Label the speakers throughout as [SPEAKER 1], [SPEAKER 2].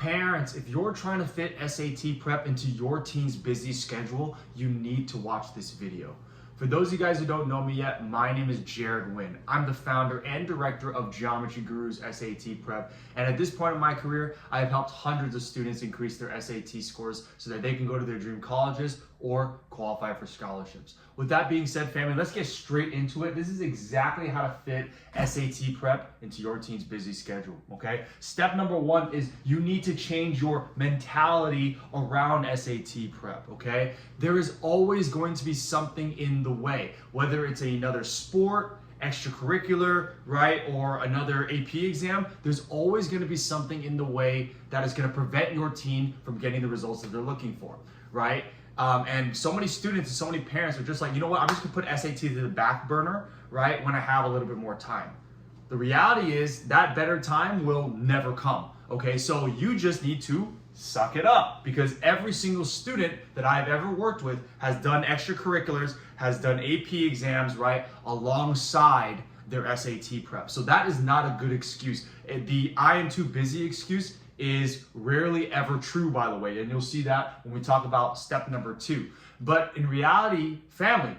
[SPEAKER 1] Parents, if you're trying to fit SAT prep into your teen's busy schedule, you need to watch this video. For those of you guys who don't know me yet, my name is Jared Wynn. I'm the founder and director of Geometry Gurus SAT Prep. And at this point in my career, I have helped hundreds of students increase their SAT scores so that they can go to their dream colleges or qualify for scholarships. With that being said, family, let's get straight into it. This is exactly how to fit SAT prep into your teen's busy schedule, okay? Step number one is you need to change your mentality around SAT prep, okay? There is always going to be something in the way, whether it's another sport, extracurricular, right, or another AP exam. There's always going to be something in the way that is going to prevent your teen from getting the results that they're looking for, right? And so many students and so many parents are just like, you know what, I'm just gonna put SAT to the back burner, right, when I have a little bit more time. The reality is that better time will never come, okay? So you just need to suck it up, because every single student that I've ever worked with has done extracurriculars, has done AP exams, right, alongside their SAT prep. So that is not a good excuse. The I am too busy excuse is rarely ever true, by the way, and you'll see that when we talk about step number two. But in reality, family,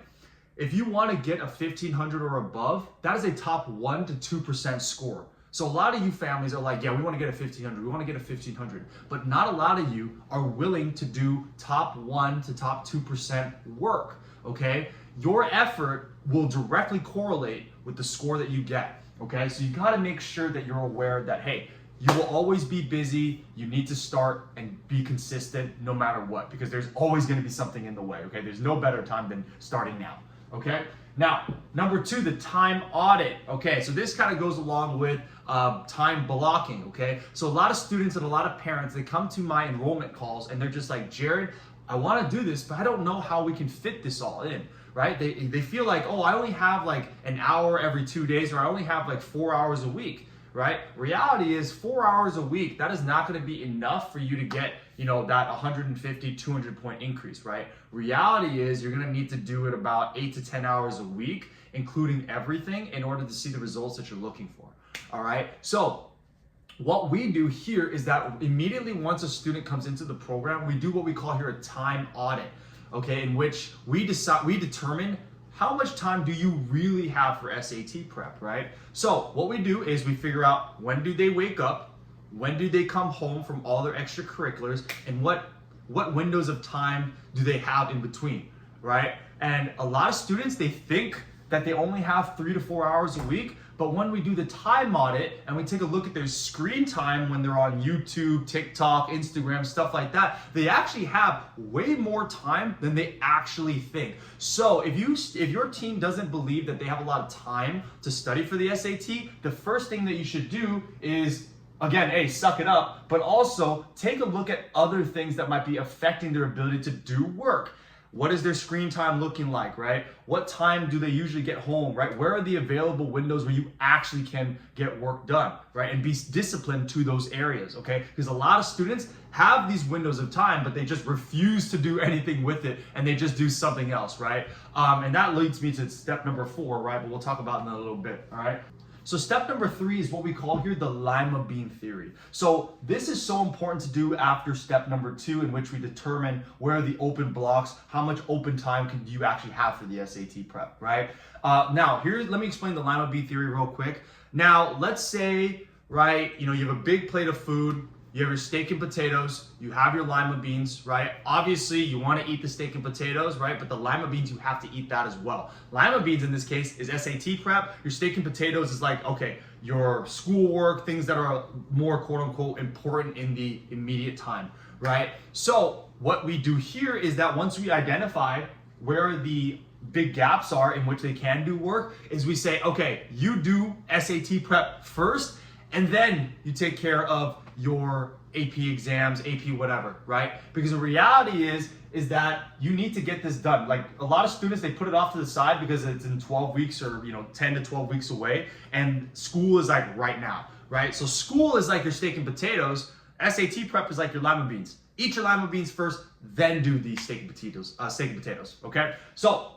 [SPEAKER 1] if you want to get a 1500 or above, that is a top 1 to 2% score. So a lot of you families are like, yeah, we want to get a 1500, we want to get a 1500, but not a lot of you are willing to do top 1 to top 2% work, okay? Your effort will directly correlate with the score that you get, okay? So you got to make sure that you're aware that, hey, you will always be busy. You need to start and be consistent no matter what, because there's always going to be something in the way, okay? There's no better time than starting now, okay? Now, number two, the time audit, okay? So this kind of goes along with time blocking, okay? So a lot of students and a lot of parents, they come to my enrollment calls and they're just like, Jared, I want to do this, but I don't know how we can fit this all in, right? They feel like, oh, I only have like an hour every 2 days, or I only have like 4 hours a week. Right? Reality is 4 hours a week, that is not going to be enough for you to get, you know, that 150, 200 point increase, right? Reality is you're going to need to do it about 8 to 10 hours a week, including everything, in order to see the results that you're looking for. All right. So what we do here is that immediately once a student comes into the program, we do what we call here a time audit, okay, in which we determine how much time do you really have for SAT prep, right? So what we do is we figure out, when do they wake up, when do they come home from all their extracurriculars, and what windows of time do they have in between, right? And a lot of students, they think that they only have 3 to 4 hours a week, but when we do the time audit and we take a look at their screen time when they're on YouTube, TikTok, Instagram, stuff like that, they actually have way more time than they actually think. So if your team doesn't believe that they have a lot of time to study for the SAT, the first thing that you should do is, again, A, suck it up, but also take a look at other things that might be affecting their ability to do work. What is their screen time looking like, right? What time do they usually get home, right? Where are the available windows where you actually can get work done, right? And be disciplined to those areas, okay? Because a lot of students have these windows of time, but they just refuse to do anything with it, and they just do something else, right? And that leads me to step number 4, right? But we'll talk about it in a little bit, all right? So step number 3 is what we call here the lima bean theory. So this is so important to do after step number 2, in which we determine where are the open blocks, how much open time can you actually have for the SAT prep, right? Now, let me explain the lima bean theory real quick. Now, let's say, right, you have a big plate of food, you have your steak and potatoes, you have your lima beans, right? Obviously, you want to eat the steak and potatoes, right? But the lima beans, you have to eat that as well. Lima beans in this case is SAT prep. Your steak and potatoes is like, okay, your schoolwork, things that are more quote unquote important in the immediate time, right? So what we do here is that once we identify where the big gaps are in which they can do work, is we say, okay, you do SAT prep first, and then you take care of your AP exams, AP whatever, right? Because the reality is that you need to get this done. Like a lot of students, they put it off to the side because it's in 12 weeks or 10 to 12 weeks away, and school is like right now, right? So school is like your steak and potatoes. SAT prep is like your lima beans. Eat your lima beans first, then do the steak and potatoes, okay? So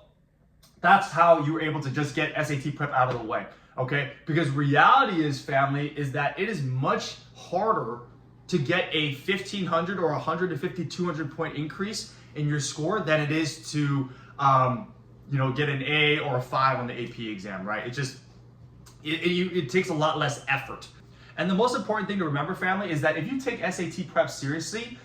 [SPEAKER 1] that's how you were able to just get SAT prep out of the way, okay? Because reality is, family, is that it is much harder to get a 1,500 or 150, 200 point increase in your score than it is to, get an A or a 5 on the AP exam, right? It takes a lot less effort. And the most important thing to remember, family, is that if you take SAT prep seriously,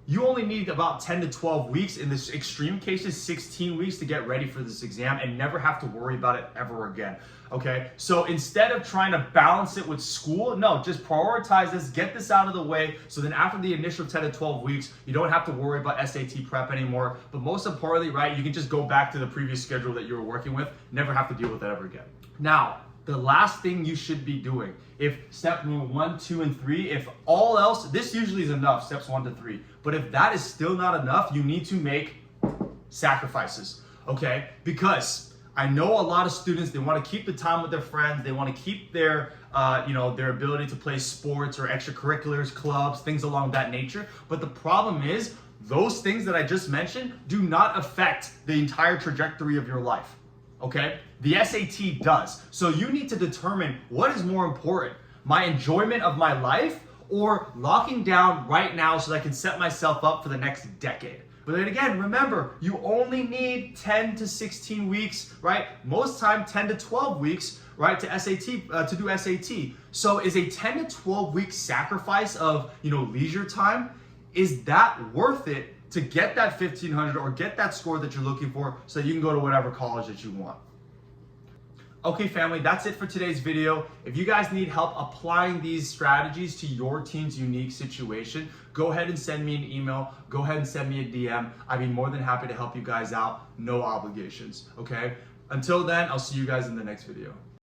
[SPEAKER 1] you only need about 10 to 12 weeks, in this extreme cases, 16 weeks to get ready for this exam and never have to worry about it ever again, okay? So instead of trying to balance it with school, no, just prioritize this, get this out of the way, so then after the initial 10 to 12 weeks, you don't have to worry about SAT prep anymore. But most importantly, right, you can just go back to the previous schedule that you were working with, never have to deal with that ever again. Now, the last thing you should be doing, if step 1, 2, and 3, if all else, this usually is enough, steps 1 to 3, but if that is still not enough, you need to make sacrifices, okay? Because I know a lot of students, they want to keep the time with their friends, they want to keep their ability to play sports or extracurriculars, clubs, things along that nature, but the problem is, those things that I just mentioned do not affect the entire trajectory of your life. Okay? The SAT does. So you need to determine what is more important, my enjoyment of my life or locking down right now so that I can set myself up for the next decade. But then again, remember, you only need 10 to 16 weeks, right? Most time 10 to 12 weeks, right, to do SAT. So is a 10 to 12 week sacrifice of, leisure time, is that worth it to get that 1,500 or get that score that you're looking for so that you can go to whatever college that you want? Okay, family, that's it for today's video. If you guys need help applying these strategies to your team's unique situation, go ahead and send me an email. Go ahead and send me a DM. I'd be more than happy to help you guys out. No obligations, okay? Until then, I'll see you guys in the next video.